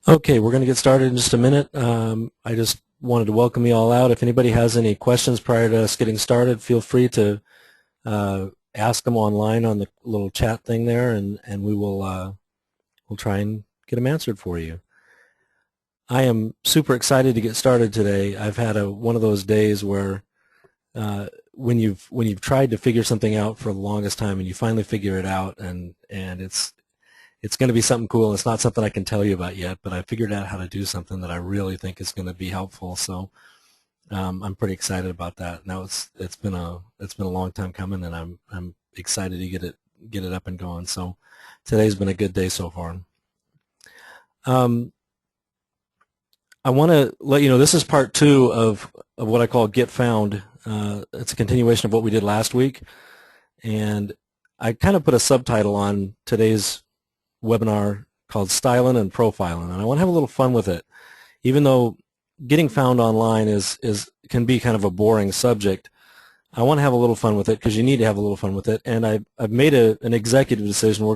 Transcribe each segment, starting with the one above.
Okay, we're going to get started in just a minute. I just wanted to welcome you all out. If anybody has any questions prior to us getting started, feel free to ask them online on the little chat thing there, and we'll try and get them answered for you. I am super excited to get started today. I've had one of those days where when you've tried to figure something out for the longest time and you finally figure it out, and it's going to be something cool. It's not something I can tell you about yet, but I figured out how to do something that I really think is going to be helpful. So I'm pretty excited about that. Now it's been a long time coming, and I'm excited to get it up and going. So today's been a good day so far. I want to let you know this is part 2 of what I call Get Found. It's a continuation of what we did last week, and I kind of put a subtitle on today's webinar called Styling and Profiling, and I want to have a little fun with it. Even though getting found online can be kind of a boring subject, I want to have a little fun with it because you need to have a little fun with it. And I've made an executive decision.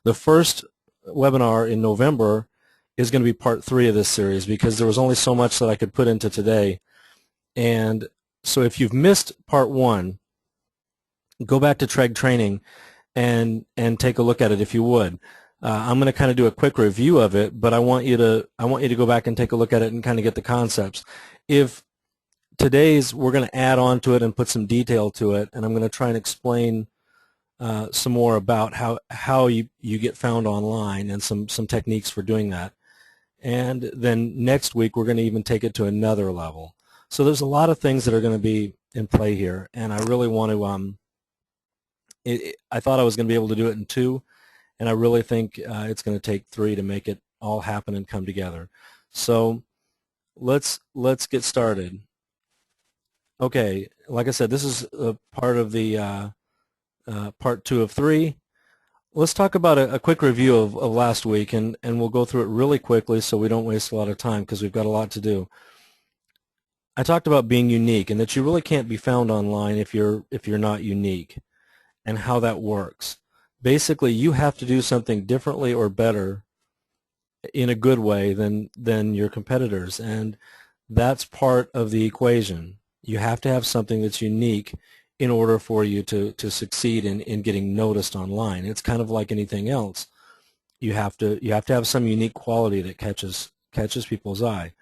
The first webinar in November is going to be part 3 of this series because there was only so much that I could put into today. And so if you've missed part 1, go back to Treg Training and take a look at it if you would. I'm going to kind of do a quick review of it, but I want you to go back and take a look at it and kind of get the concepts. If we're going to add on to it and put some detail to it, and I'm going to try and explain some more about how you get found online and some techniques for doing that. And then next week we're going to even take it to another level. So there's a lot of things that are going to be in play here, and I really want to. I thought I was going to be able to do it in 2. And I really think it's going to take 3 to make it all happen and come together. So let's get started. Okay, like I said, this is a part of the part 2 of 3. Let's talk about a quick review of last week, and we'll go through it really quickly so we don't waste a lot of time because we've got a lot to do. I talked about being unique and that you really can't be found online if you're not unique, and how that works. Basically, you have to do something differently or better in a good way than your competitors, and that's part of the equation. You have to have something that's unique in order for you to succeed in getting noticed online. It's kind of like anything else. You have to have some unique quality that catches people's eye.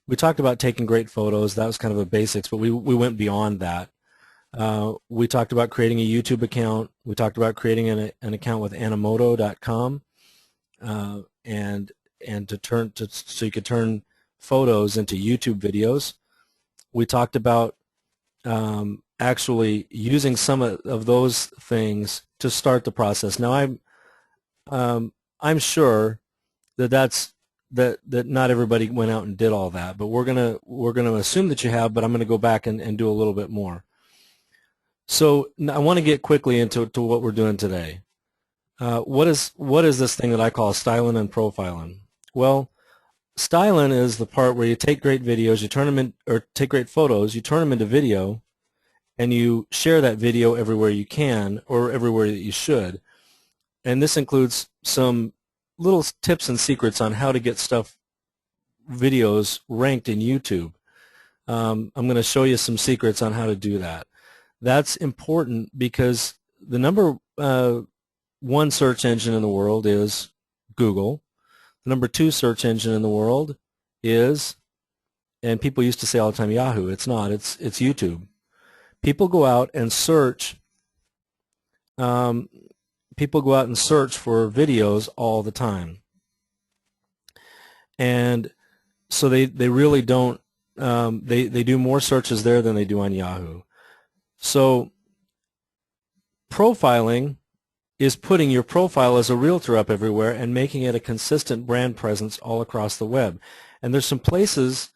We talked about taking great photos. That was kind of the basics, but we went beyond that. We talked about creating a YouTube account. We talked about creating an account with Animoto.com, and so you could turn photos into YouTube videos. We talked about actually using some of those things to start the process. Now I'm sure that not everybody went out and did all that, but we're gonna assume that you have. But I'm gonna go back and do a little bit more. So I want to get quickly into what we're doing today. What is this thing that I call styling and profiling? Well, styling is the part where you take great videos, you turn them in, or take great photos, you turn them into video, and you share that video everywhere you can or everywhere that you should. And this includes some little tips and secrets on how to get videos ranked in YouTube. I'm going to show you some secrets on how to do that. That's important because the number 1 search engine in the world is Google. The number 2 search engine in the world is, and people used to say all the time, Yahoo. It's not. It's YouTube. People go out and search. People go out and search for videos all the time, and so they really don't. They do more searches there than they do on Yahoo. So profiling is putting your profile as a realtor up everywhere and making it a consistent brand presence all across the web. And there's some places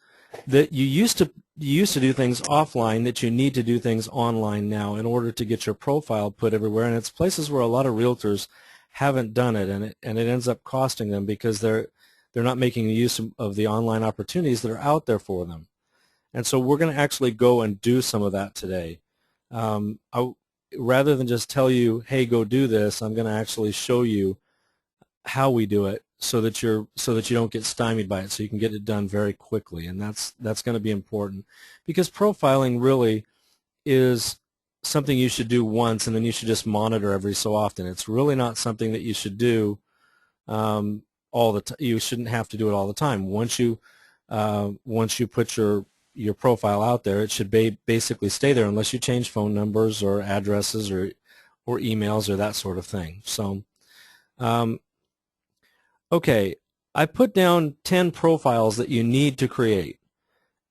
that you used to do things offline that you need to do things online now in order to get your profile put everywhere. And it's places where a lot of realtors haven't done it, and it ends up costing them because they're not making use of the online opportunities that are out there for them. And so we're going to actually go and do some of that today. Rather than just tell you, hey, go do this, I'm going to actually show you how we do it so that you don't get stymied by it, so you can get it done very quickly. And that's going to be important, because profiling really is something you should do once and then you should just monitor every so often. It's really not something that you should do all the time. You shouldn't have to do it all the time. Once you put your profile out there, it should basically stay there unless you change phone numbers or addresses or emails or that sort of thing. So okay, I put down 10 profiles that you need to create,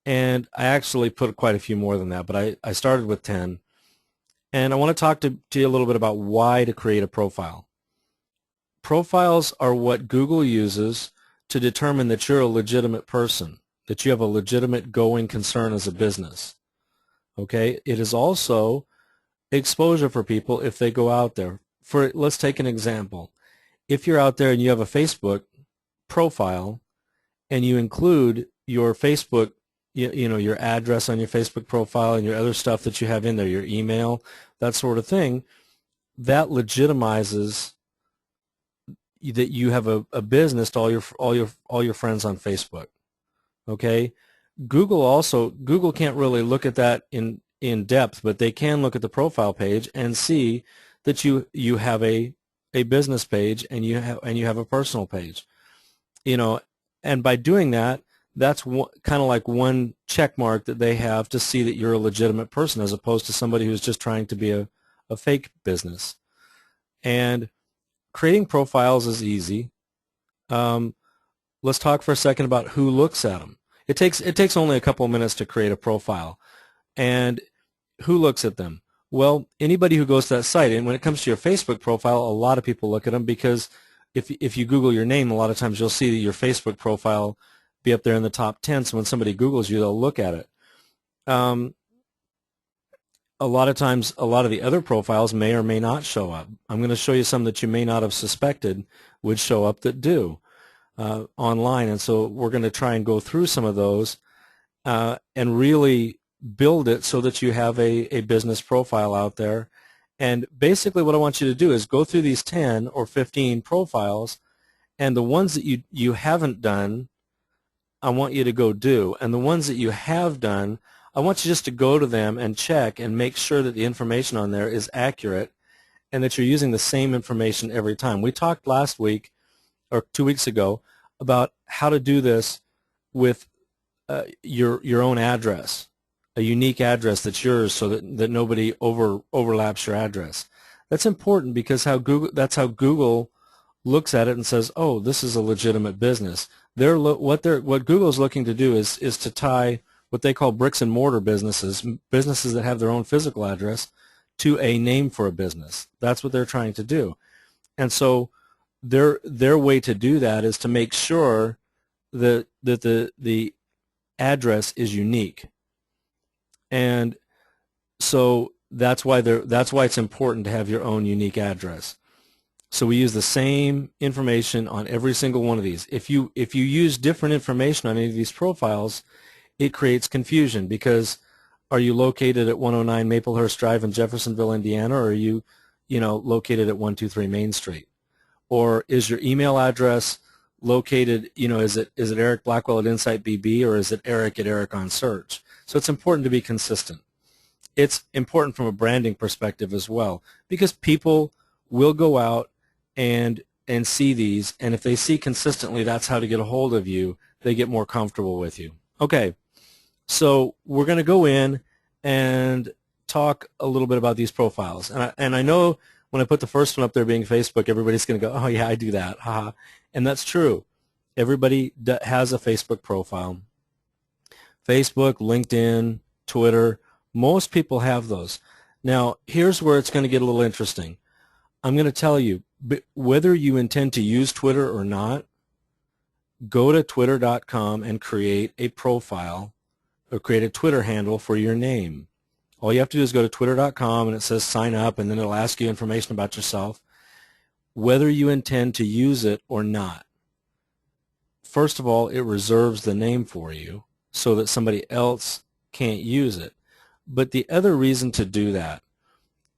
and I actually put quite a few more than that, but I started with 10. And I want to talk to you a little bit about why to create a profile. Profiles are what Google uses to determine that you're a legitimate person, that you have a legitimate going concern as a business. Okay, it is also exposure for people if they go out there. Let's take an example. If you're out there and you have a Facebook profile and you include your Facebook, you know, your address on your Facebook profile and your other stuff that you have in there, your email, that sort of thing, that legitimizes that you have a business to all your friends on Facebook. Okay, Google can't really look at that in depth, but they can look at the profile page and see that you have a business page and you have a personal page. You know, and by doing that, that's kind of like one check mark that they have to see that you're a legitimate person, as opposed to somebody who's just trying to be a fake business. And creating profiles is easy. Let's talk for a second about who looks at them. It takes only a couple of minutes to create a profile. And who looks at them? Well, anybody who goes to that site. And when it comes to your Facebook profile, a lot of people look at them, because if you Google your name, a lot of times you'll see that your Facebook profile be up there in the top 10. So when somebody Googles you, they'll look at it. A lot of times, a lot of the other profiles may or may not show up. I'm going to show you some that you may not have suspected would show up that do online. And so we're going to try and go through some of those and really build it so that you have a business profile out there. And basically what I want you to do is go through these 10 or 15 profiles, and the ones that you haven't done, I want you to go do. And the ones that you have done, I want you just to go to them and check and make sure that the information on there is accurate and that you're using the same information every time. We talked last week or 2 weeks ago about how to do this with your own address, a unique address that's yours, so that nobody overlaps your address. That's important, because that's how Google looks at it and says, oh, this is a legitimate business. What Google's looking to do is to tie what they call bricks and mortar businesses that have their own physical address, to a name for a business. That's what they're trying to do. And so their way to do that is to make sure that the address is unique. And so that's why it's important to have your own unique address. So we use the same information on every single one of these. If you use different information on any of these profiles, it creates confusion, because are you located at 109 Maplehurst Drive in Jeffersonville, Indiana, or are you located at 123 Main Street? Or is your email address located, is it Eric Blackwell at Insight BB, or is it Eric at Eric on Search? So it's important to be consistent. It's important from a branding perspective as well, because people will go out and see these, and if they see consistently that's how to get a hold of you, they get more comfortable with you. Okay, so we're going to go in and talk a little bit about these profiles. And I know when I put the first one up there being Facebook, everybody's going to go, oh yeah, I do that, haha. And that's true. Everybody has a Facebook profile. Facebook, LinkedIn, Twitter, most people have those. Now, here's where it's going to get a little interesting. I'm going to tell you, whether you intend to use Twitter or not, go to twitter.com and create a profile or create a Twitter handle for your name. All you have to do is go to twitter.com and it says sign up, and then it'll ask you information about yourself, whether you intend to use it or not. First of all, it reserves the name for you so that somebody else can't use it. But the other reason to do that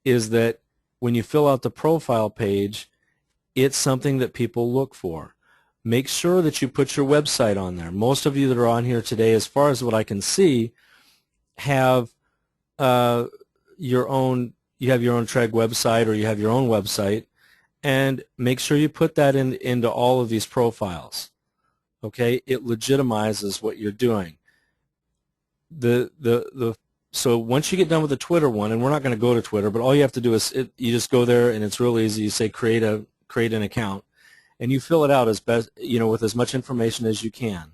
is that when you fill out the profile page, it's something that people look for. make sure that you put your website on there. Most of you that are on here today, as far as what I can see, have your own Treg website, or you have your own website, and make sure you put that into all of these profiles. Okay, it legitimizes what you're doing. So once you get done with the Twitter one, and we're not going to go to Twitter, but all you have to do is you just go there, and it's real easy. You say create an account, and you fill it out as best, with as much information as you can.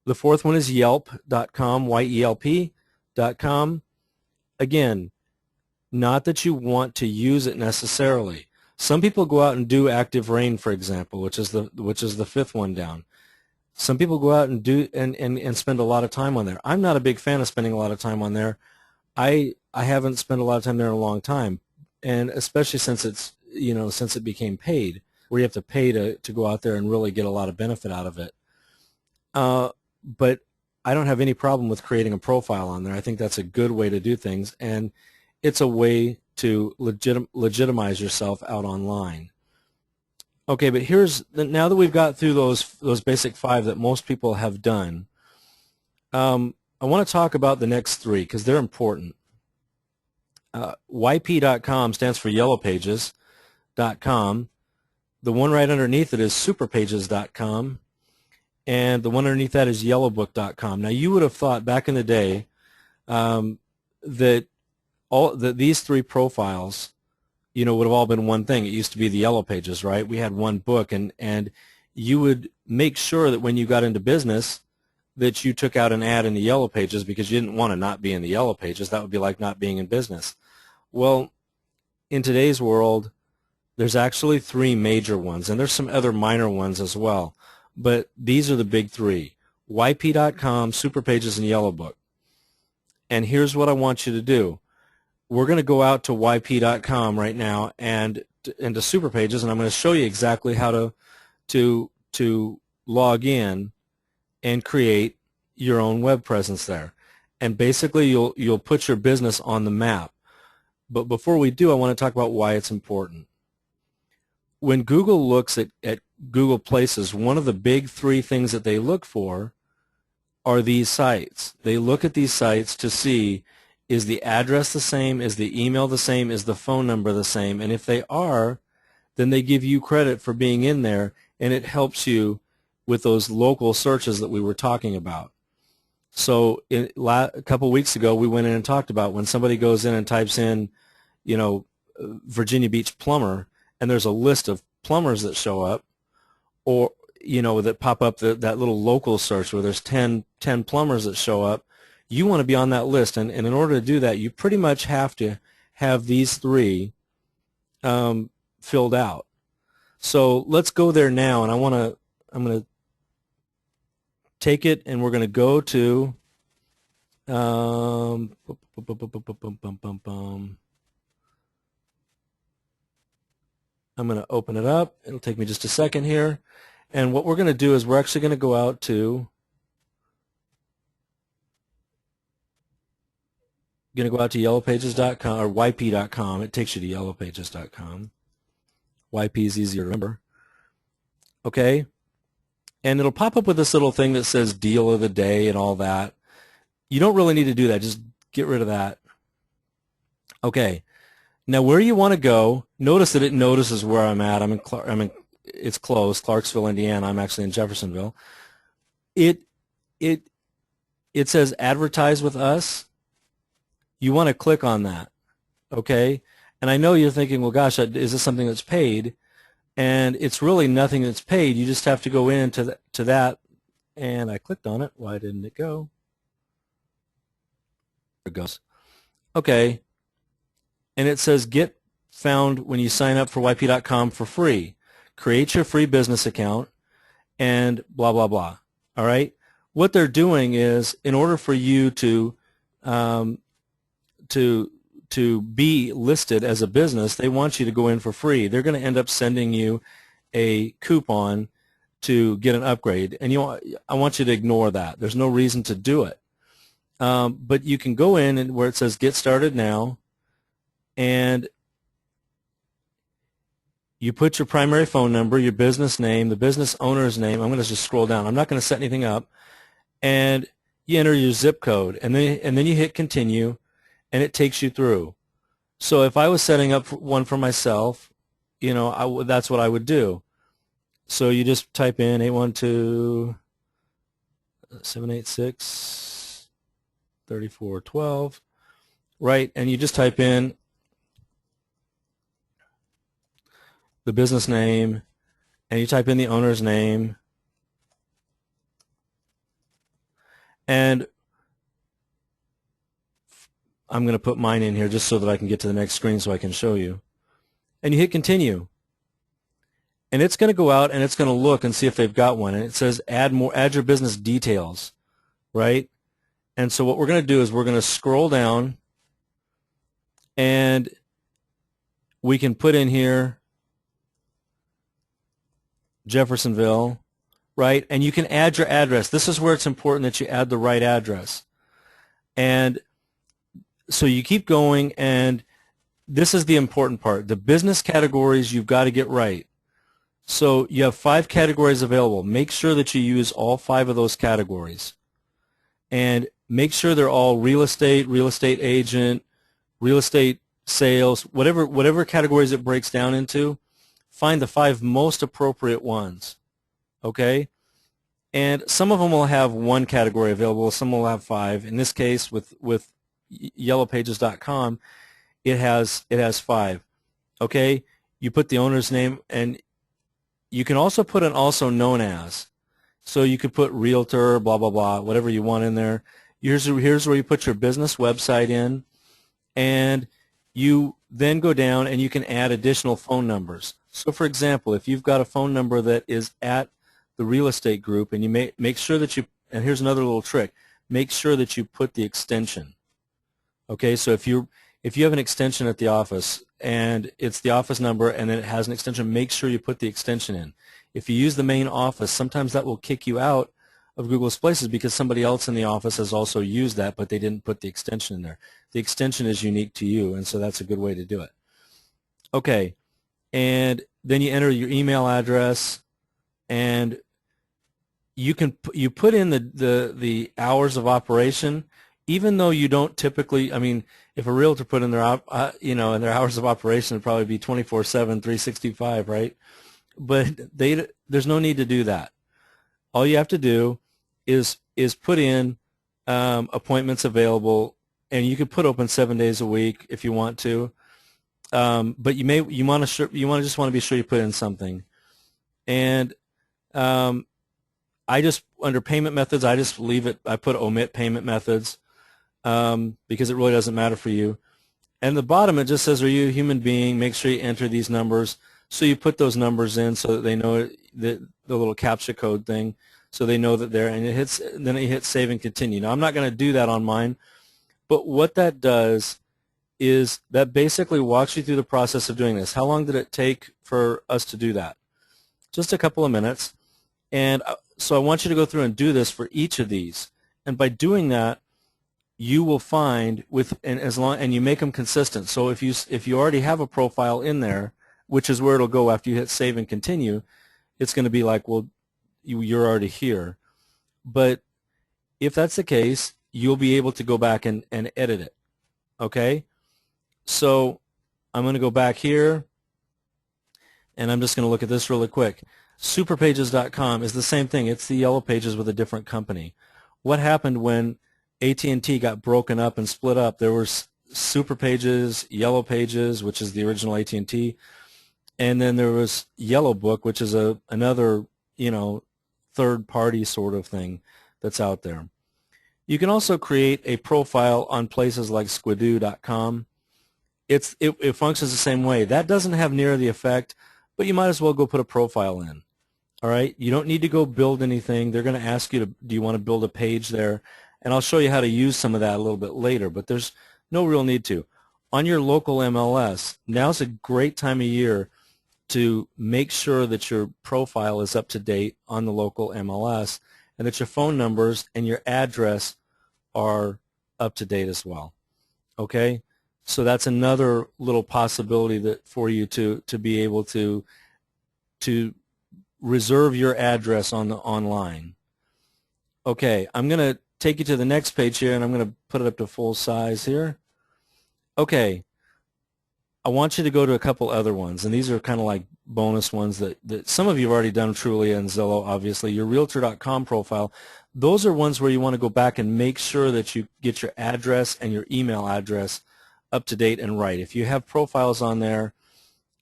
The fourth one is Yelp.com, YELP.com. Again, not that you want to use it necessarily. Some people go out and do Active Rain, for example, which is the fifth one down. Some people go out and do and spend a lot of time on there. I'm not a big fan of spending a lot of time on there. I haven't spent a lot of time there in a long time, and especially since since it became paid, where you have to pay to go out there and really get a lot of benefit out of it. But I don't have any problem with creating a profile on there. I think that's a good way to do things, and it's a way to legitimize yourself out online. Okay, but now that we've got through those basic 5 that most people have done, I want to talk about the next 3 because they're important. YP.com stands for yellowpages.com. The one right underneath it is superpages.com, and the one underneath that is yellowbook.com. Now, you would have thought back in the day that these 3 profiles, would have all been one thing. It used to be the Yellow Pages, right? We had one book, and you would make sure that when you got into business that you took out an ad in the Yellow Pages because you didn't want to not be in the Yellow Pages. That would be like not being in business. Well, in today's world, there's actually 3 major ones, and there's some other minor ones as well. But these are the big 3, YP.com, Superpages, and Yellow Book. And here's what I want you to do. We're going to go out to YP.com right now and into Superpages, and I'm going to show you exactly how to log in and create your own web presence there. And basically, you'll put your business on the map. But before we do, I want to talk about why it's important. When Google looks at Google Places, one of the big 3 things that they look for are these sites. They look at these sites to see, is the address the same, is the email the same, is the phone number the same, and if they are, then they give you credit for being in there, and it helps you with those local searches that we were talking about. So a couple weeks ago, we went in and talked about when somebody goes in and types in, Virginia Beach plumber, and there's a list of plumbers that show up, or that pop up that little local search where there's 10 plumbers that show up. You want to be on that list, and in order to do that, you pretty much have to have these 3 filled out. So let's go there now, and I'm going to take it, and we're going to go to I'm going to open it up. It'll take me just a second here. And what we're going to do is we're actually going to go out to yellowpages.com or YP.com. It takes you to yellowpages.com. YP is easier to remember. Okay? And it'll pop up with this little thing that says deal of the day and all that. You don't really need to do that. Just get rid of that. Okay. Now, where you want to go, notice that it notices where I'm at. It's close, Clarksville, Indiana. I'm actually in Jeffersonville. It says advertise with us. You want to click on that, okay? And I know you're thinking, well, gosh, is this something that's paid? And it's really nothing that's paid. You just have to go into that, and I clicked on it. Why didn't it go? There it goes. Okay. And it says get found when you sign up for YP.com for free. Create your free business account and blah, blah, blah. All right? What they're doing is, in order for you to be listed as a business, they want you to go in for free. They're going to end up sending you a coupon to get an upgrade, and I want you to ignore that. There's no reason to do it. But you can go in and where it says get started now, and You put your primary phone number, your business name, the business owner's name. I'm going to just scroll down. I'm not going to set anything up. And you enter your zip code, and then you hit continue, and it takes you through. So if I was setting up one for myself, you know, that's what I would do. So you just type in 812-786-3412, right? And you just type in the business name, and you type in the owner's name, and I'm going to put mine in here just so that I can get to the next screen so I can show you. And you hit continue. And it's going to go out and it's going to look and see if they've got one. And it says add your business details, right? And so what we're going to do is we're going to scroll down, and we can put in here Jeffersonville, right? And you can add your address. This is where it's important that you add the right address. And so you keep going, and this is the important part. The business categories you've got to get right. So you have 5 categories available. Make sure that you use all 5 of those categories. And make sure they're all real estate agent, real estate sales, whatever categories it breaks down into. Find the 5 most appropriate ones, okay? And some of them will have 1 category available, some will have 5. In this case, with yellowpages.com, it has 5, okay? You put the owner's name, and you can also put an also known as. So you could put realtor, blah, blah, blah, whatever you want in there. Here's where you put your business website in, and you then go down and you can add additional phone numbers. So for example, if you've got a phone number that is at the real estate group, and you make sure that and here's another little trick, make sure that you put the extension. Okay, so if you have an extension at the office and it's the office number and then it has an extension, make sure you put the extension in. If you use the main office, sometimes that will kick you out of Google's Places because somebody else in the office has also used that, but they didn't put the extension in there. The extension is unique to you, and so that's a good way to do it. Okay, and then you enter your email address, and you put in the hours of operation, even though you don't typically. I mean, if a realtor put in their in their hours of operation, it'd probably be 24/7, 365, right? But there's no need to do that. All you have to do is put in appointments available, and you could put open 7 days a week if you want to. But you just want to be sure you put in something. And I just, under payment methods, I just leave it. I put omit payment methods because it really doesn't matter for you. And at the bottom it just says, are you a human being? Make sure you enter these numbers. So you put those numbers in so that they know the little CAPTCHA code thing, so they know that they're, and then it hits save and continue. Now I'm not going to do that on mine, but what that does is that basically walks you through the process of doing this. How long did it take for us to do that? Just a couple of minutes. And so I want you to go through and do this for each of these. And by doing that, you will find and you make them consistent. So if you already have a profile in there, which is where it'll go after you hit save and continue, it's going to be like, well, you're already here. But if that's the case, you'll be able to go back and edit it. Okay? So I'm going to go back here, and I'm just going to look at this really quick. Superpages.com is the same thing. It's the Yellow Pages with a different company. What happened when AT&T got broken up and split up? There was Superpages, Yellow Pages, which is the original AT&T, and then there was Yellow Book, which is another, third-party sort of thing that's out there. You can also create a profile on places like Squidoo.com. It functions the same way. That doesn't have near the effect, but you might as well go put a profile in. All right? You don't need to go build anything. They're going to ask you, do you want to build a page there? And I'll show you how to use some of that a little bit later, but there's no real need to. On your local MLS, now's a great time of year to make sure that your profile is up to date on the local MLS and that your phone numbers and your address are up to date as well. Okay? So that's another little possibility that for you to be able to reserve your address on the online. Okay, I'm going to take you to the next page here, and I'm going to put it up to full size here. Okay, I want you to go to a couple other ones, and these are kind of like bonus ones that some of you have already done, Trulia and Zillow, obviously. Your Realtor.com profile, those are ones where you want to go back and make sure that you get your address and your email address up to date and right. If you have profiles on there,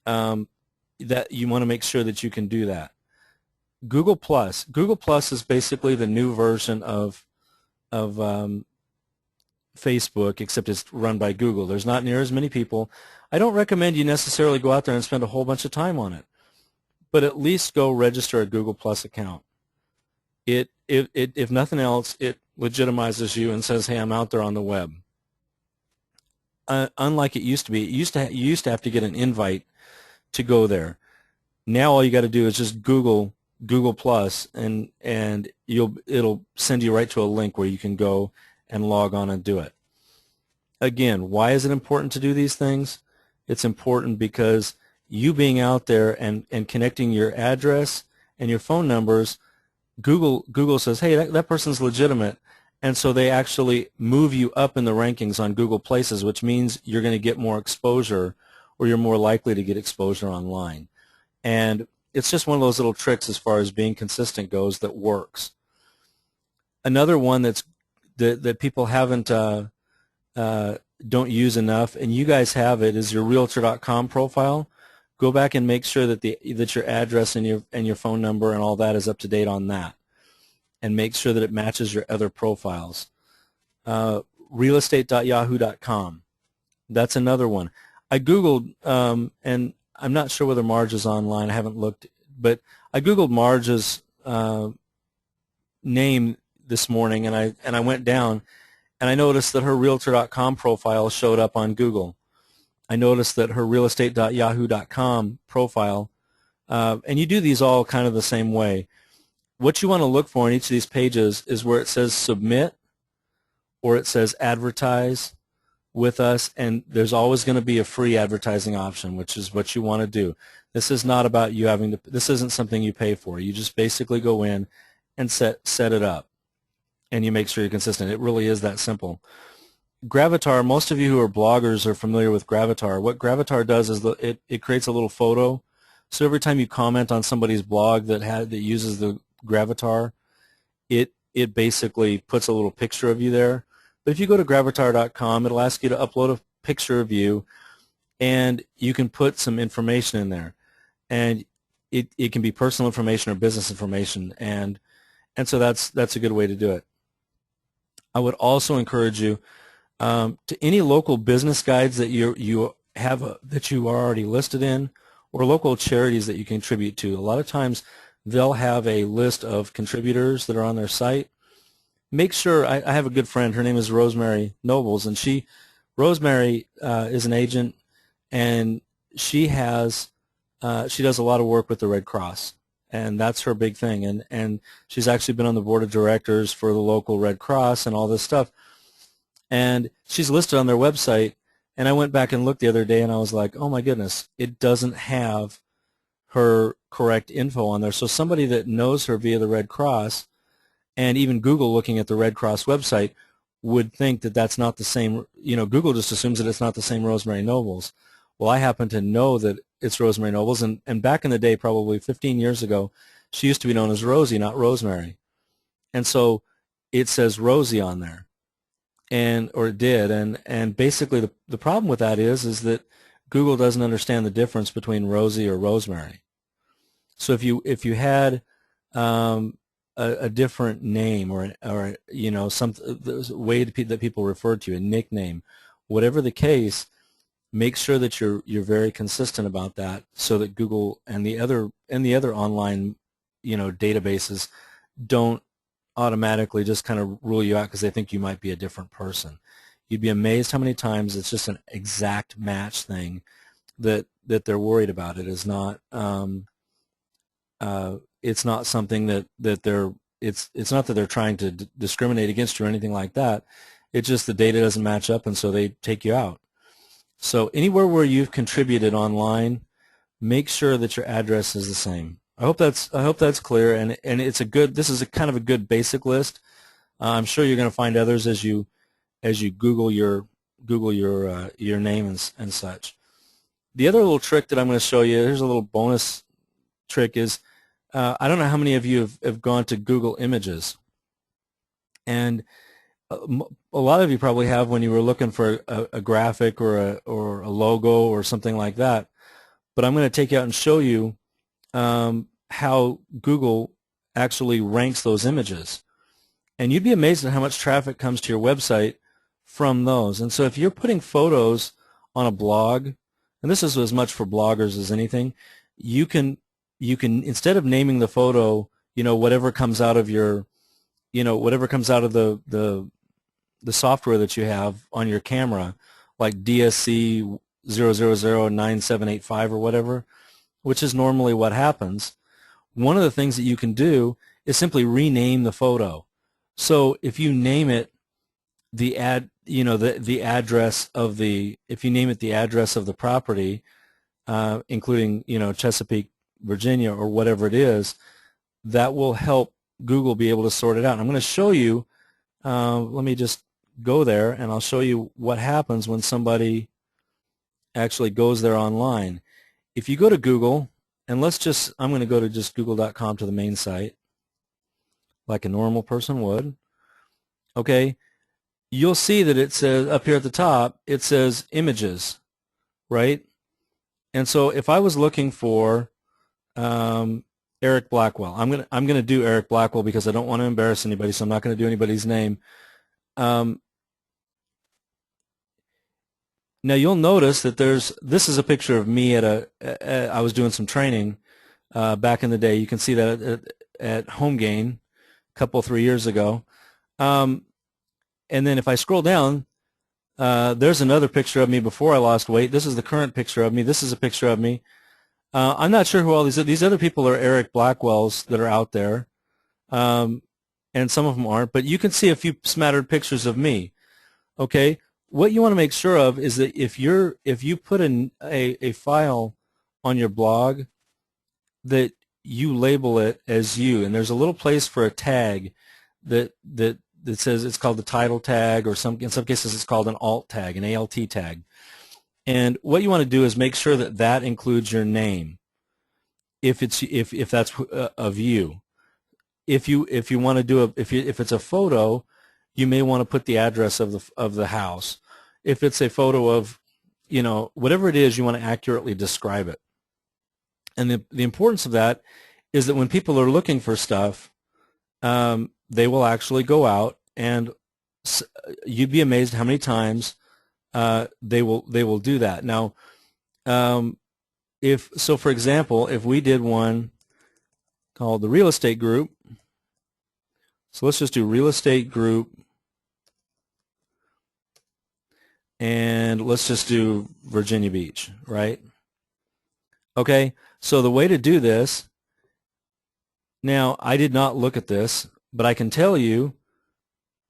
that you want to make sure that you can do that. Google Plus. Google Plus is basically the new version of Facebook, except it's run by Google. There's not near as many people. I don't recommend you necessarily go out there and spend a whole bunch of time on it, but at least go register a Google Plus account. If nothing else, it legitimizes you and says, hey, I'm out there on the web. Unlike it used to be, you used to have to get an invite to go there. Now all you got to do is just Google Plus, and it'll send you right to a link where you can go and log on and do it. Again, why is it important to do these things? It's important because you being out there and connecting your address and your phone numbers, Google says, hey, that person's legitimate, and so they actually move you up in the rankings on Google Places, which means you're going to get more exposure, or you're more likely to get exposure online. And it's just one of those little tricks as far as being consistent goes that works. Another one that people haven't don't use enough, and you guys have it, is your Realtor.com profile. Go back and make sure that that your address and your phone number and all that is up to date on that, and make sure that it matches your other profiles. Realestate.yahoo.com. That's another one. I Googled, and I'm not sure whether Marge is online. I haven't looked, but I Googled Marge's name this morning, and I went down, and I noticed that her Realtor.com profile showed up on Google. I noticed that her realestate.yahoo.com profile, and you do these all kind of the same way. What you want to look for in each of these pages is where it says submit, or it says advertise with us, and there's always going to be a free advertising option, which is what you want to do. This is not about you having to, this isn't something you pay for. You just basically go in and set it up, and you make sure you're consistent. It really is that simple. Gravatar, most of you who are bloggers are familiar with Gravatar. What Gravatar does is it creates a little photo. So every time you comment on somebody's blog that uses the Gravatar, it basically puts a little picture of you there. But if you go to gravatar.com, it'll ask you to upload a picture of you, and you can put some information in there. And it can be personal information or business information, and so that's a good way to do it. I would also encourage you to any local business guides that you have that you are already listed in, or local charities that you contribute to. A lot of times they'll have a list of contributors that are on their site. Make sure, I have a good friend, her name is Rosemary Nobles, and Rosemary is an agent, and she does a lot of work with the Red Cross, and that's her big thing, and she's actually been on the board of directors for the local Red Cross and all this stuff, and she's listed on their website, and I went back and looked the other day, and I was like, oh my goodness, it doesn't have her correct info on there. So somebody that knows her via the Red Cross, and even Google looking at the Red Cross website, would think that that's not the same. Google just assumes that it's not the same Rosemary Nobles. Well, I happen to know that it's Rosemary Nobles, and back in the day, probably 15 years ago, she used to be known as Rosie, not Rosemary. And so it says Rosie on there, or it did, and basically the problem with that is that Google doesn't understand the difference between Rosie or Rosemary. So if you had a different name, or some way that people refer to you, a nickname, whatever the case, make sure that you're very consistent about that, so that Google and the other online databases don't automatically just kind of rule you out because they think you might be a different person. You'd be amazed how many times it's just an exact match thing that they're worried about. It is not. It's not something that they're. It's not that they're trying to discriminate against you or anything like that. It's just the data doesn't match up, and so they take you out. So anywhere where you've contributed online, make sure that your address is the same. I hope that's clear, and it's a good. This is a kind of a good basic list. I'm sure you're going to find others as you Google your name and such. The other little trick that I'm going to show you, here's a little bonus trick, is I don't know how many of you have gone to Google Images, and a lot of you probably have when you were looking for a graphic or a logo or something like that. But I'm going to take you out and show you how Google actually ranks those images. And you'd be amazed at how much traffic comes to your website from those. And so if you're putting photos on a blog, and this is as much for bloggers as anything, you can instead of naming the photo, whatever comes out of your, whatever comes out of the software that you have on your camera, like DSC 0009785 or whatever, which is normally what happens. One of the things that you can do is simply rename the photo. So if you name it the address of if you name it the address of the property, including Chesapeake, Virginia, or whatever it is, that will help Google be able to sort it out. And I'm going to show you. Let me just go there, and I'll show you what happens when somebody actually goes there online. If you go to Google, and I'm going to go to just google.com to the main site, like a normal person would. Okay, you'll see that it says up here at the top, it says images, right? And so if I was looking for Eric Blackwell, I'm gonna do Eric Blackwell because I don't want to embarrass anybody, so I'm not going to do anybody's name. Now you'll notice that this is a picture of me I was doing some training back in the day. You can see that at Home Gain a couple, 3 years ago. And then if I scroll down, there's another picture of me before I lost weight. This is the current picture of me. This is a picture of me. I'm not sure who all these other people are. Eric Blackwells that are out there, and some of them aren't. But you can see a few smattered pictures of me. Okay. What you want to make sure of is that if you put a file on your blog, that you label it as you, and there's a little place for a tag that says it's called the title tag, or in some cases it's called an alt tag, an ALT tag. And what you want to do is make sure that that includes your name, if that's of you. If you want to do if it's a photo, you may want to put the address of the house. If it's a photo of, whatever it is, you want to accurately describe it. And the importance of that is that when people are looking for stuff, they will actually go out, and you'd be amazed how many times they will do that. Now, for example, if we did one called the real estate group, so let's just do real estate group, and let's just do Virginia Beach, right? Okay, so the way to do this, now I did not look at this, but I can tell you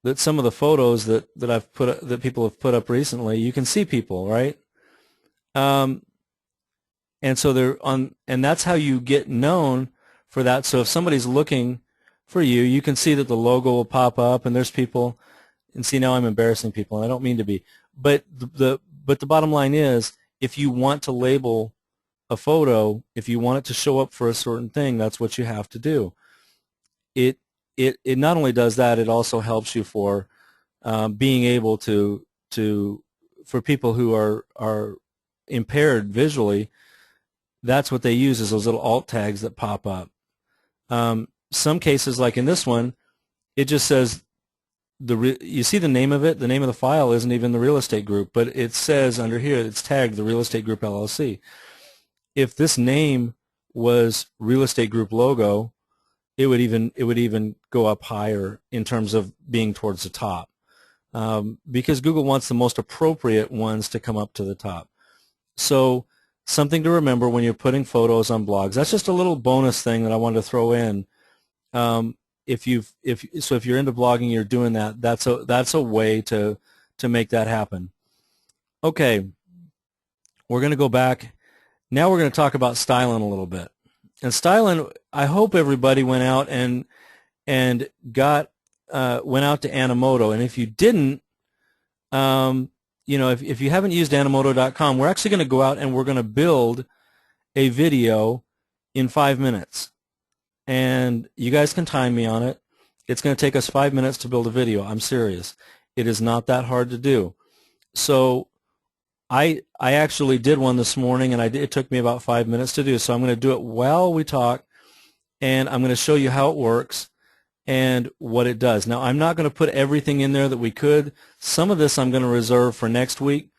that some of the photos that people have put up recently, you can see people, right? And so and that's how you get known for that. So if somebody's looking for you, you can see that the logo will pop up, and there's people. And see, now I'm embarrassing people, and I don't mean to be. But the bottom line is, if you want to label a photo, if you want it to show up for a certain thing, that's what you have to do. It not only does that, it also helps you for being able for people who are impaired visually. That's what they use, is those little alt tags that pop up. Some cases, like in this one, it just says you see the name of it. The name of the file isn't even the real estate group, but it says under here it's tagged the real estate group LLC. If this name was real estate group logo, it would even go up higher in terms of being towards the top, because Google wants the most appropriate ones to come up to the top. So something to remember when you're putting photos on blogs. That's just a little bonus thing that I wanted to throw in. If you're into blogging, you're doing that. That's a way to make that happen. Okay. we're going to go back. Now we're going to talk about styling a little bit. And styling, I hope everybody went out and got went out to Animoto. And if you didn't, you know, if you haven't used Animoto.com, we're actually going to go out and we're going to build a video in 5 minutes. And you guys can time me on it. It's going to take us 5 minutes to build a video. I'm serious. It is not that hard to do. So I actually did one this morning, and it took me about 5 minutes to do. So I'm going to do it while we talk, and I'm going to show you how it works and what it does. Now, I'm not going to put everything in there that we could. Some of this I'm going to reserve for next week,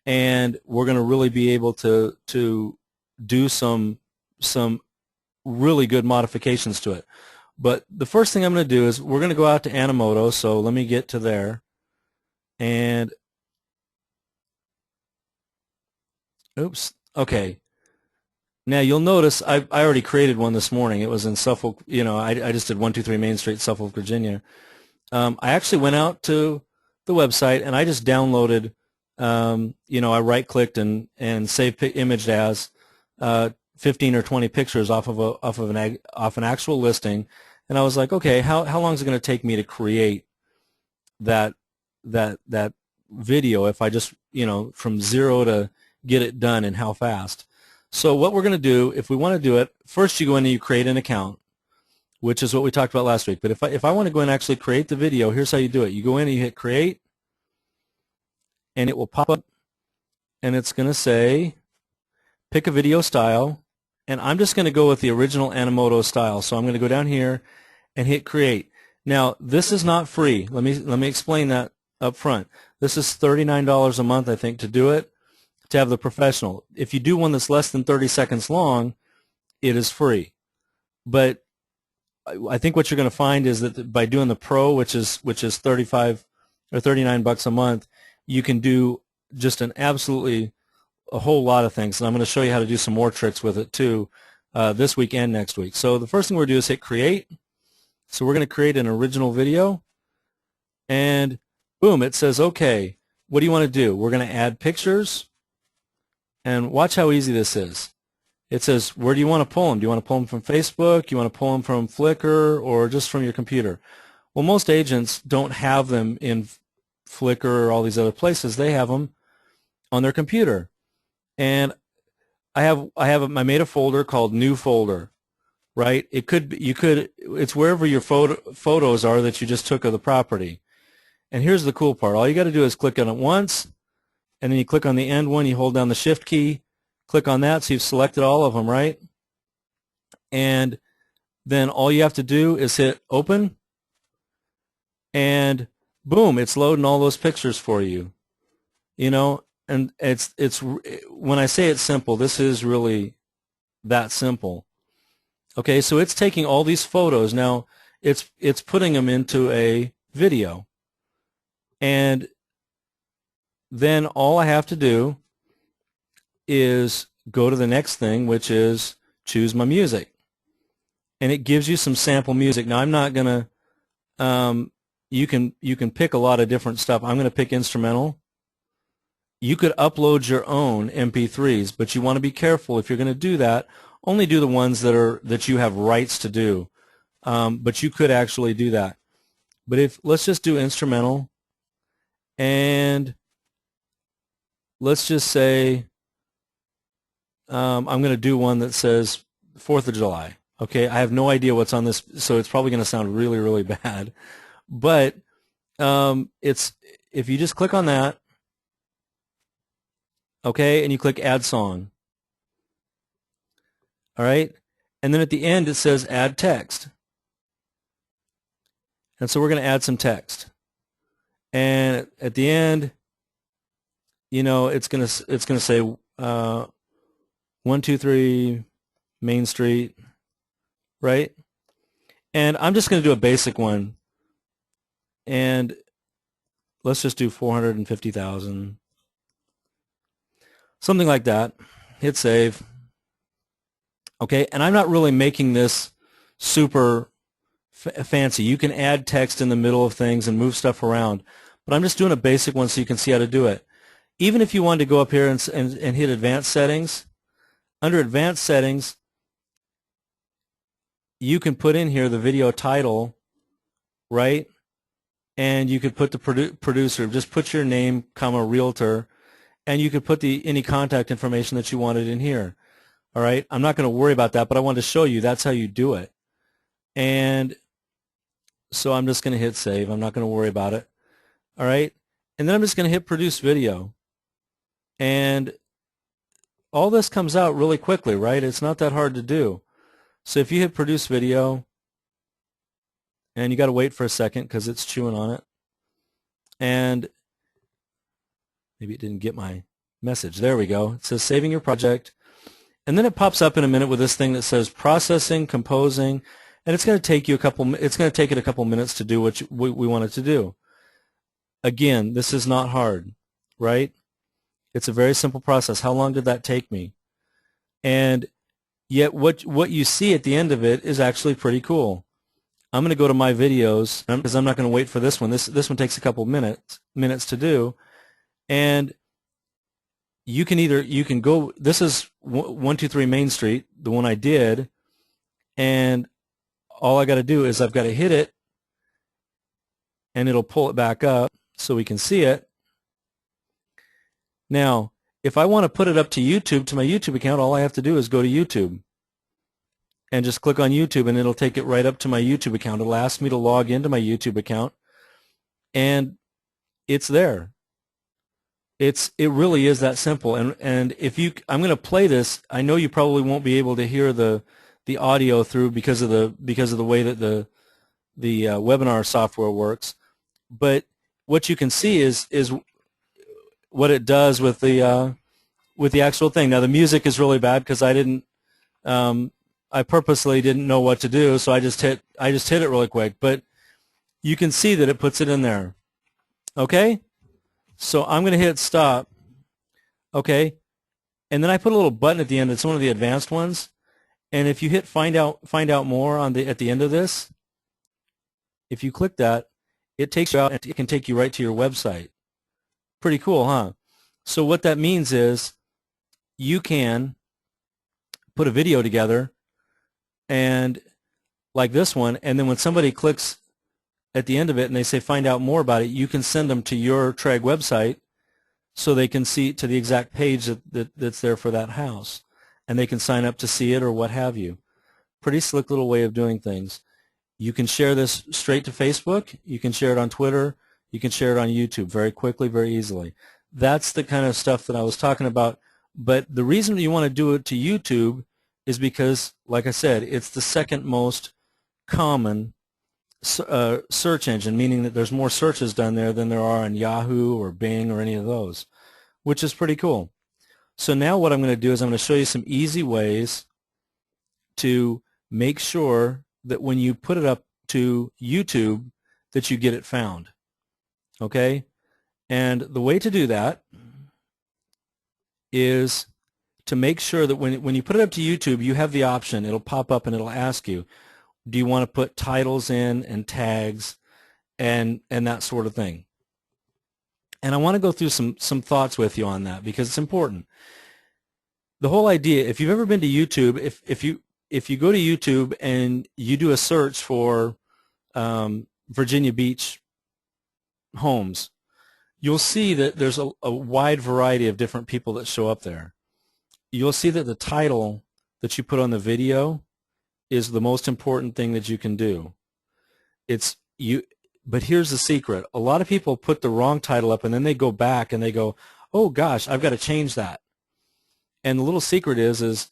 and we're going to really be able to do some really good modifications to it. But the first thing I'm going to do is we're going to go out to Animoto. So let me get to there. And oops. Okay. Now you'll notice I already created one this morning. It was in Suffolk. You know, I just did 123 Main Street, Suffolk, Virginia. I actually went out to the website and I just downloaded. You know, I right-clicked and save imaged as 15 or 20 pictures off of an actual listing, and I was like, okay, how long is it going to take me to create that video if I just, you know, from zero to get it done, and how fast? So what we're going to do, if we want to do it, first you go in and you create an account, which is what we talked about last week. But if I want to go and actually create the video, here's how you do it. You go in and you hit create, and it will pop up, and it's going to say pick a video style. And I'm just going to go with the original Animoto style. So I'm going to go down here and hit create. Now, this is not free. Let me explain that up front. This is $39 a month, I think, to do it, to have the professional. If you do one that's less than 30 seconds long, it is free. But I think what you're going to find is that by doing the pro, which is 35 or 39 bucks a month, you can do just a whole lot of things, and I'm going to show you how to do some more tricks with it too this week and next week. So the first thing we're going to do is hit create. So we're going to create an original video, and boom, it says, okay, what do you want to do? We're going to add pictures, and watch how easy this is. It says, where do you want to pull them? Do you want to pull them from Facebook? Do you want to pull them from Flickr, or just from your computer? Well, most agents don't have them in Flickr or all these other places. They have them on their computer. And I made a folder called New Folder, right? It's wherever your photos are that you just took of the property. And here's the cool part. All you got to do is click on it once, and then you click on the end one. You hold down the Shift key, click on that, so you've selected all of them, right? And then all you have to do is hit open, and boom, it's loading all those pictures for you. You know. And it's when I say it's simple, this is really that simple. Okay, so it's taking all these photos now, it's putting them into a video, and then all I have to do is go to the next thing, which is choose my music, and it gives you some sample music. Now I'm not gonna you can pick a lot of different stuff. I'm gonna pick instrumental. You could upload your own MP3s, but you want to be careful if you're going to do that. Only do the ones that you have rights to do. But you could actually do that. But let's just do instrumental, and let's just say I'm going to do one that says 4th of July. Okay, I have no idea what's on this, so it's probably going to sound really, really bad. But if you just click on that. Okay, and you click Add Song. All right, and then at the end it says Add Text. And so we're going to add some text. And at the end, you know, it's going to say 123 Main Street, right? And I'm just going to do a basic one. And let's just do 450,000. Something like that. Hit save. Okay, and I'm not really making this super fancy. You can add text in the middle of things and move stuff around, but I'm just doing a basic one so you can see how to do it. even if you wanted to go up here and hit advanced settings, under advanced settings, you can put in here the video title, right? And you could put the producer, just put your name, comma, realtor, and you could put any contact information that you wanted in here. All right, I'm not going to worry about that, but I wanted to show you that's how you do it. And so I'm just going to hit save. I'm not going to worry about it. All right, and then I'm just going to hit produce video. And all this comes out really quickly, right? It's not that hard to do. So if you hit produce video, and you got to wait for a second because it's chewing on it, and maybe it didn't get my message. There we go. It says saving your project. And then it pops up in a minute with this thing that says processing, composing, and it's going to take you it's going to take it a couple minutes to do what we want it to do. Again, this is not hard, right? It's a very simple process. How long did that take me? And yet what you see at the end of it is actually pretty cool. I'm going to go to my videos because I'm not going to wait for this one. This one takes a couple minutes to do. And you can go, this is 123 Main Street, the one I did, and all I got to do is I've got to hit it, and it'll pull it back up so we can see it. Now, if I want to put it up to YouTube, to my YouTube account, all I have to do is go to YouTube and just click on YouTube, and it'll take it right up to my YouTube account. It'll ask me to log into my YouTube account, and it's there. It really is that simple. And if I'm going to play this, I know you probably won't be able to hear the audio through because of the way that the webinar software works. But what you can see is what it does with the actual thing. Now the music is really bad because I purposely didn't know what to do, so I just hit it really quick. But you can see that it puts it in there. Okay? So I'm going to hit stop. Okay? And then I put a little button at the end. It's one of the advanced ones. And if you hit find out more at the end of this, if you click that, it takes you out and it can take you right to your website. Pretty cool, huh? So what that means is you can put a video together and like this one, and then when somebody clicks at the end of it and they say find out more about it, you can send them to your TRAG website so they can see to the exact page that's there for that house, and they can sign up to see it or what have you. Pretty slick little way of doing things. You can share this straight to Facebook. You can share it on Twitter. You can share it on YouTube very quickly, very easily. That's the kind of stuff that I was talking about. But the reason you want to do it to YouTube is because, like I said, it's the second most common search engine, meaning that there's more searches done there than there are on Yahoo or Bing or any of those, which is pretty cool. So now what I'm going to do is I'm going to show you some easy ways to make sure that when you put it up to YouTube that you get it found. Okay? And the way to do that is to make sure that when you put it up to YouTube, you have the option. It'll pop up and it'll ask you, do you want to put titles in and tags and that sort of thing? And I want to go through some thoughts with you on that because it's important. The whole idea, if you've ever been to YouTube, if you go to YouTube and you do a search for Virginia Beach homes, you'll see that there's a wide variety of different people that show up there. You'll see that the title that you put on the video is the most important thing that you can do. But here's the secret. A lot of people put the wrong title up and then they go back and they go, oh gosh, I've got to change that. And the little secret is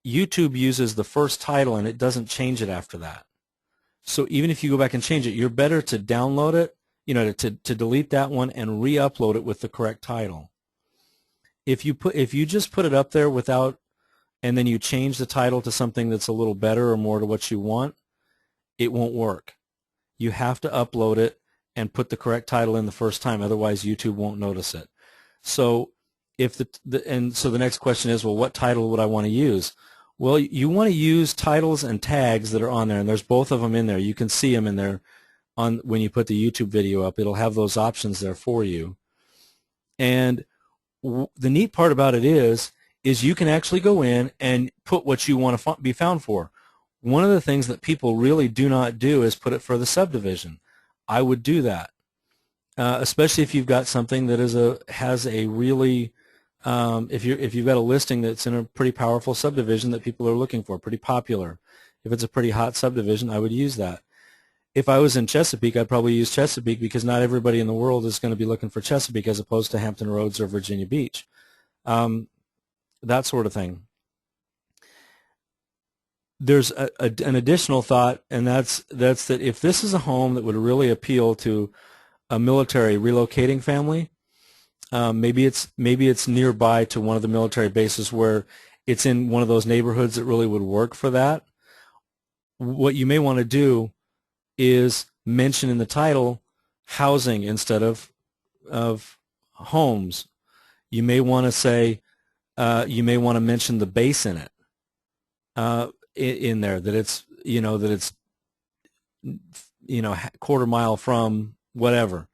YouTube uses the first title and it doesn't change it after that. So even if you go back and change it, you're better to download it, to delete that one and re-upload it with the correct title. If you just put it up there without, and then you change the title to something that's a little better or more to what you want, it won't work. You have to upload it and put the correct title in the first time, otherwise YouTube won't notice it. So so the next question is, well, what title would I want to use? Well, you want to use titles and tags that are on there, and there's both of them in there. You can see them in there when you put the YouTube video up. It'll have those options there for you. And the neat part about it is you can actually go in and put what you want to be found for. One of the things that people really do not do is put it for the subdivision. I would do that, especially if you've got something that has a really if you've got a listing that's in a pretty powerful subdivision that people are looking for, pretty popular. If it's a pretty hot subdivision, I would use that. If I was in Chesapeake, I'd probably use Chesapeake because not everybody in the world is going to be looking for Chesapeake as opposed to Hampton Roads or Virginia Beach. That sort of thing. There's an additional thought, and that's that if this is a home that would really appeal to a military relocating family, maybe it's nearby to one of the military bases where it's in one of those neighborhoods that really would work for that. What you may want to do is mention in the title housing instead of homes. You may want to say you may want to mention the base in it in there, that it's quarter mile from whatever,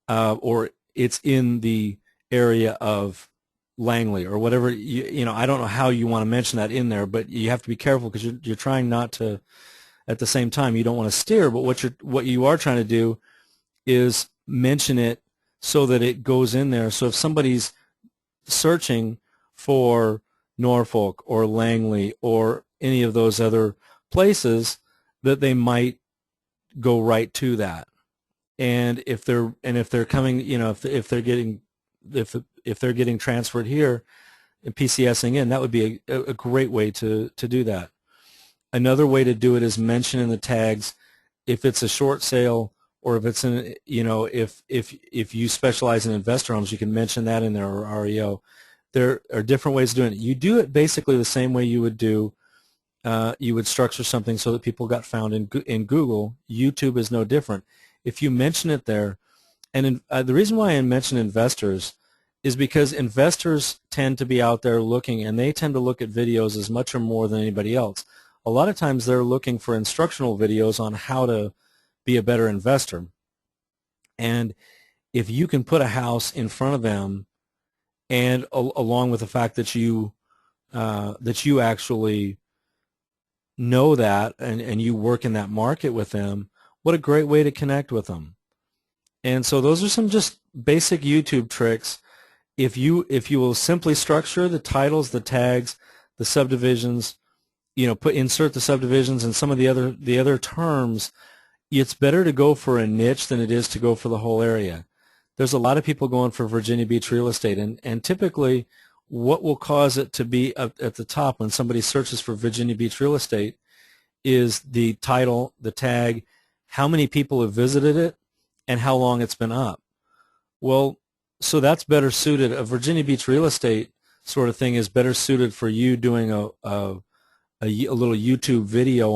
or it's in the area of Langley or whatever. I don't know how you want to mention that in there, but you have to be careful because you're trying not to. At the same time, you don't want to steer, but what you are trying to do is mention it so that it goes in there. So if somebody's searching for Norfolk or Langley or any of those other places, that they might go right to that. And if they're coming, if they're getting transferred here and PCSing in, that would be a great way to do that. Another way to do it is mention in the tags if it's a short sale, or if it's in, if you specialize in investor homes, you can mention that in there, or REO. There are different ways of doing it. You do it basically the same way you would do. You would structure something so that people got found in Google. YouTube is no different. If you mention it there, and the reason why I mention investors is because investors tend to be out there looking, and they tend to look at videos as much or more than anybody else. A lot of times they're looking for instructional videos on how to be a better investor. And if you can put a house in front of them, and along with the fact that you actually know that and you work in that market with them, what a great way to connect with them. And so those are some just basic YouTube tricks. If you will simply structure the titles, the tags, the subdivisions, insert the subdivisions and some of the other terms, it's better to go for a niche than it is to go for the whole area. There's a lot of people going for Virginia Beach real estate, and typically what will cause it to be up at the top when somebody searches for Virginia Beach real estate is the title, the tag, how many people have visited it, and how long it's been up. Well, so that's better suited. A Virginia Beach real estate sort of thing is better suited for you doing a little YouTube video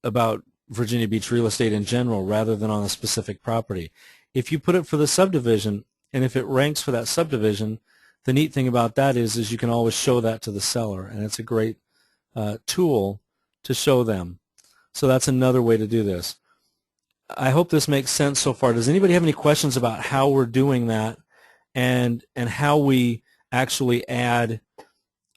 about Virginia Beach real estate in general rather than on a specific property. If you put it for the subdivision, and if it ranks for that subdivision, the neat thing about that is you can always show that to the seller, and it's a great tool to show them. So that's another way to do this. I hope this makes sense so far. Does anybody have any questions about how we're doing that and how we actually add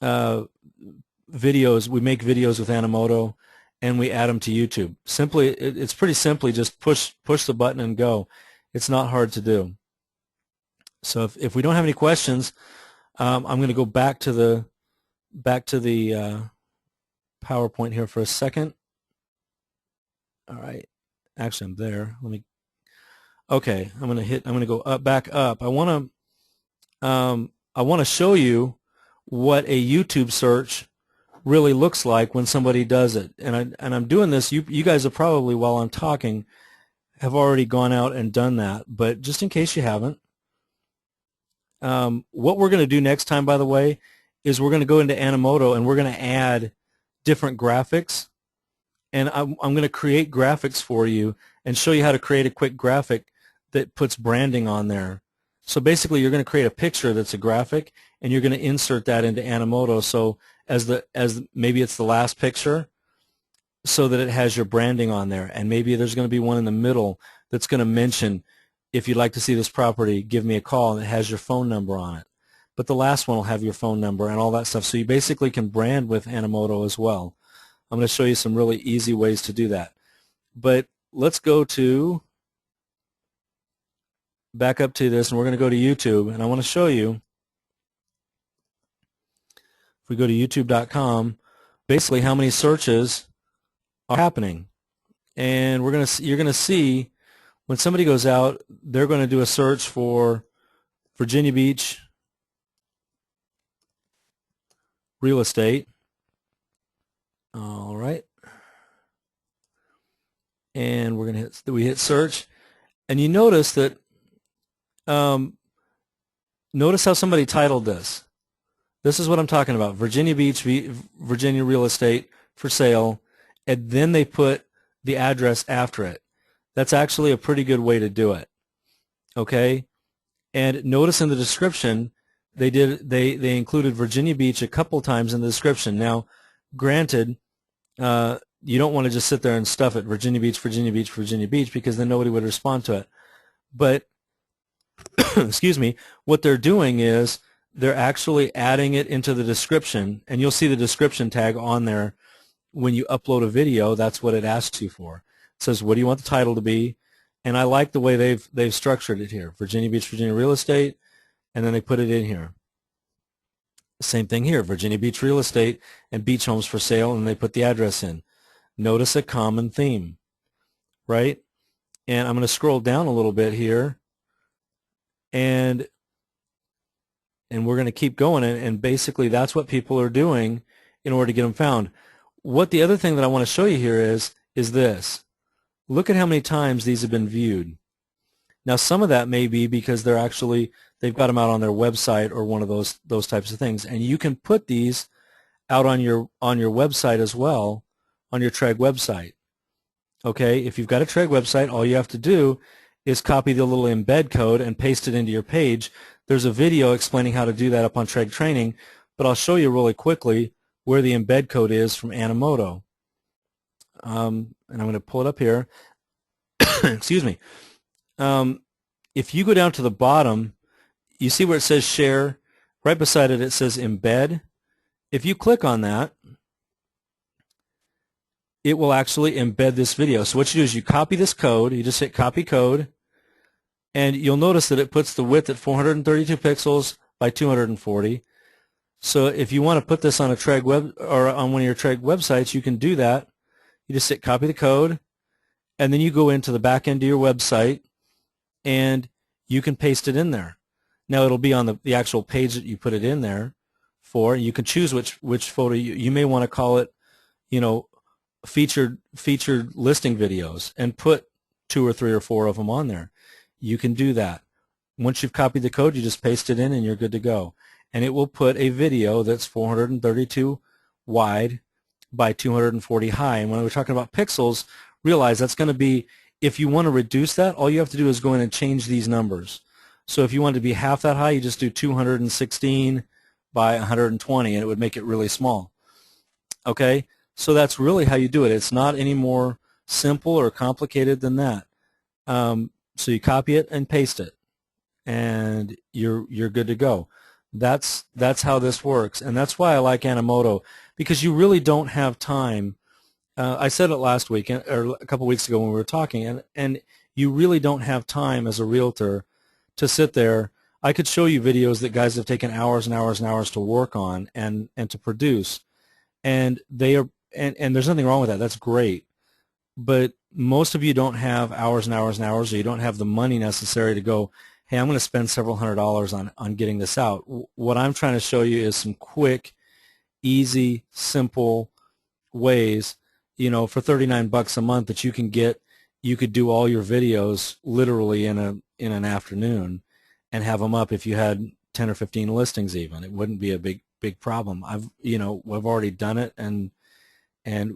videos? We make videos with Animoto and we add them to YouTube. Simply, it's pretty simply just push the button and go. It's not hard to do. So if we don't have any questions, I'm going to go back to the PowerPoint here for a second. All right. Actually, I'm there. Okay. I'm going to go back up. I want to show you what a YouTube search really looks like when somebody does it. And I'm doing this. You guys are probably, while I'm talking, have already gone out and done that. But just in case you haven't, what we're going to do next time, by the way, is we're going to go into Animoto and we're going to add different graphics. And I'm going to create graphics for you and show you how to create a quick graphic that puts branding on there. So basically, you're going to create a picture that's a graphic, and you're going to insert that into Animoto. So as maybe it's the last picture, so that it has your branding on there, and maybe there's going to be one in the middle that's going to mention if you'd like to see this property, give me a call, and it has your phone number on it. But the last one will have your phone number and all that stuff. So you basically can brand with Animoto as well. I'm going to show you some really easy ways to do that. But let's go to, back up to this, and we're going to go to YouTube, and I want to show you, if we go to youtube.com, basically how many searches are happening. And you're going to see when somebody goes out, they're going to do a search for Virginia Beach real estate. All right. And we're going to hit search, and you notice that notice how somebody titled this. This is what I'm talking about: Virginia Beach, Virginia real estate for sale, and then they put the address after it. That's actually a pretty good way to do it. Okay, and notice in the description they included Virginia Beach a couple times in the description. Now, granted, you don't want to just sit there and stuff it Virginia Beach, Virginia Beach, Virginia Beach, because then nobody would respond to it. But excuse me, what they're doing is they're actually adding it into the description, and you'll see the description tag on there when you upload a video. That's what it asks you for. It says, what do you want the title to be? And I like the way they've structured it here: Virginia Beach, Virginia real estate, and then they put it in here. Same thing here: Virginia Beach real estate and beach homes for sale, and they put the address in. Notice a common theme, right? And I'm going to scroll down a little bit here, and we're going to keep going, and basically that's what people are doing in order to get them found. What the other thing that I want to show you here is this. Look at how many times these have been viewed. Now, some of that may be because they've got them out on their website or one of those types of things, and you can put these out on your website as well, on your TREG website. Okay, if you've got a TREG website, all you have to do is copy the little embed code and paste it into your page. There's a video explaining how to do that up on TREG Training, but I'll show you really quickly where the embed code is from Animoto. And I'm going to pull it up here. Excuse me. If you go down to the bottom, you see where it says share. Right beside it, it says embed. If you click on that, it will actually embed this video. So what you do is you copy this code. You just hit copy code, and you'll notice that it puts the width at 432 pixels by 240. So if you want to put this on a TREG web or on one of your TREG websites, you can do that. You just hit copy the code, and then you go into the back end of your website, and you can paste it in there. Now it'll be on the actual page that you put it in there for. You can choose which photo you may want to call it, you know, featured listing videos, and put 2 or 3 or 4 of them on there. You can do that. Once you've copied the code, you just paste it in and you're good to go. And it will put a video that's 432 wide by 240 high. And when we're talking about pixels, realize that's going to be, if you want to reduce that, all you have to do is go in and change these numbers. So if you want it to be half that high, you just do 216 by 120, and it would make it really small. Okay? So that's really how you do it. It's not any more simple or complicated than that. So you copy it and paste it, and you're good to go. That's how this works, and that's why I like Animoto, because you really don't have time. I said it last week or a couple weeks ago when we were talking, and you really don't have time as a realtor to sit there. I could show you videos that guys have taken hours and hours and hours to work on and to produce, and they are. And there's nothing wrong with that. That's great. But most of you don't have hours and hours and hours, or you don't have the money necessary to go, hey, I'm going to spend several $100s on getting this out. What I'm trying to show you is some quick, easy, simple ways, you know, for $39 a month that you could do all your videos literally in an afternoon and have them up. If you had 10 or 15 listings even, it wouldn't be a big problem. I've already done it, and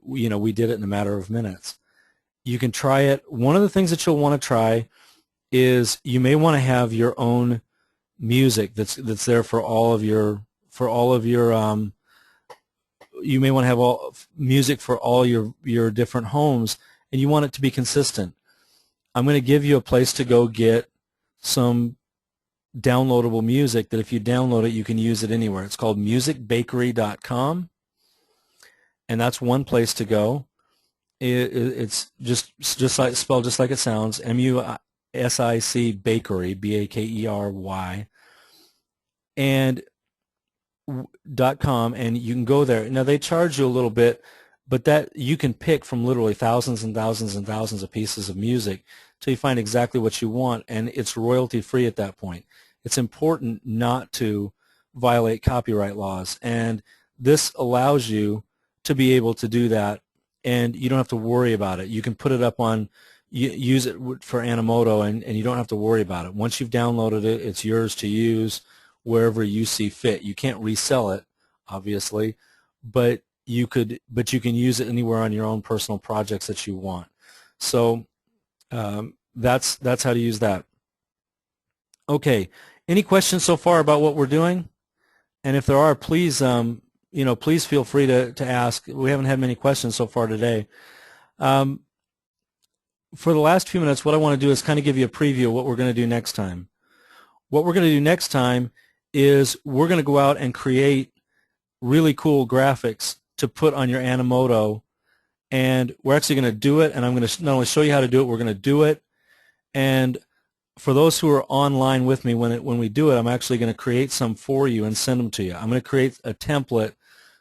you know, we did it in a matter of minutes. You can try it. One of the things that you'll want to try is you may want to have your own music that's there for all of your you may want to have all music for all your different homes, and you want it to be consistent. I'm going to give you a place to go get some downloadable music that if you download it, you can use it anywhere. It's called musicbakery.com, and that's one place to go. It's just like spelled just like it sounds, MUSIC Bakery, BAKERY, and .com, and you can go there. Now they charge you a little bit, but that you can pick from literally thousands and thousands and thousands of pieces of music till you find exactly what you want, and it's royalty free at that point. It's important not to violate copyright laws, and this allows you to be able to do that, and you don't have to worry about it. You can put it up on, use it for Animoto, and you don't have to worry about it. Once you've downloaded it, it's yours to use wherever you see fit. You can't resell it, obviously, but you can use it anywhere on your own personal projects that you want. So that's how to use that. Okay, any questions so far about what we're doing? And if there are, please please feel free to ask. We haven't had many questions so far today. For the last few minutes, what I want to do is kind of give you a preview of what we're going to do next time. What we're going to do next time is we're going to go out and create really cool graphics to put on your Animoto, and we're actually going to do it, and I'm going to not only show you how to do it, we're going to do it. And for those who are online with me when we do it, I'm actually going to create some for you and send them to you. I'm going to create a template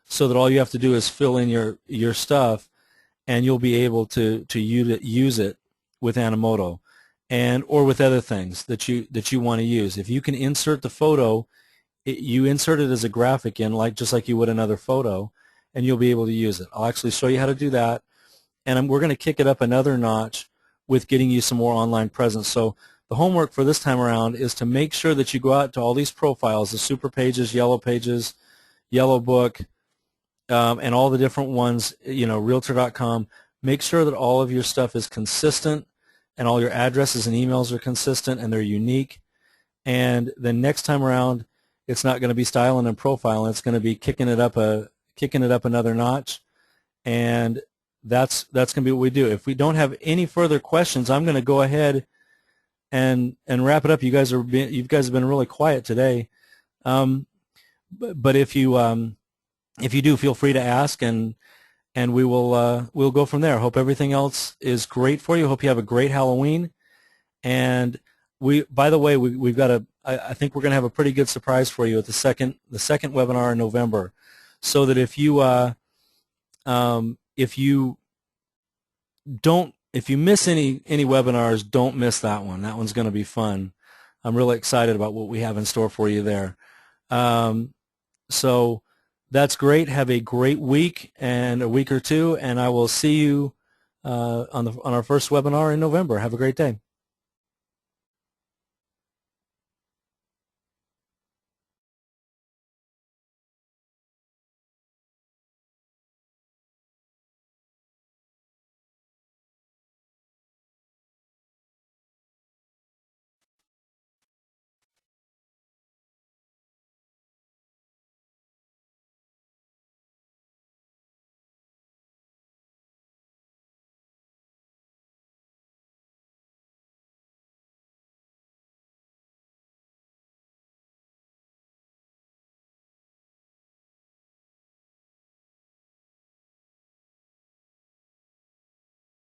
so that all you have to do is fill in your stuff, and you'll be able to use it with Animoto, and or with other things that you want to use. If you can insert the photo, you insert it as a graphic in, just like you would another photo, and you'll be able to use it. I'll actually show you how to do that, and we're going to kick it up another notch with getting you some more online presence. So the homework for this time around is to make sure that you go out to all these profiles, the Super Pages, Yellow Pages, Yellow Book, and all the different ones, Realtor.com. Make sure that all of your stuff is consistent, and all your addresses and emails are consistent, and they're unique. And then next time around, it's not going to be styling and profiling. It's going to be kicking it up another notch, and that's going to be what we do. If we don't have any further questions, I'm going to go ahead and wrap it up. You guys have been really quiet today, but if you do, feel free to ask, and we'll go from there. Hope everything else is great for you. Hope you have a great Halloween. And by the way, we've got I think we're going to have a pretty good surprise for you at the second webinar in November, so that if you miss any webinars, don't miss that one. That one's going to be fun. I'm really excited about what we have in store for you there. So that's great. Have a great week and a week or two, and I will see you on our first webinar in November. Have a great day.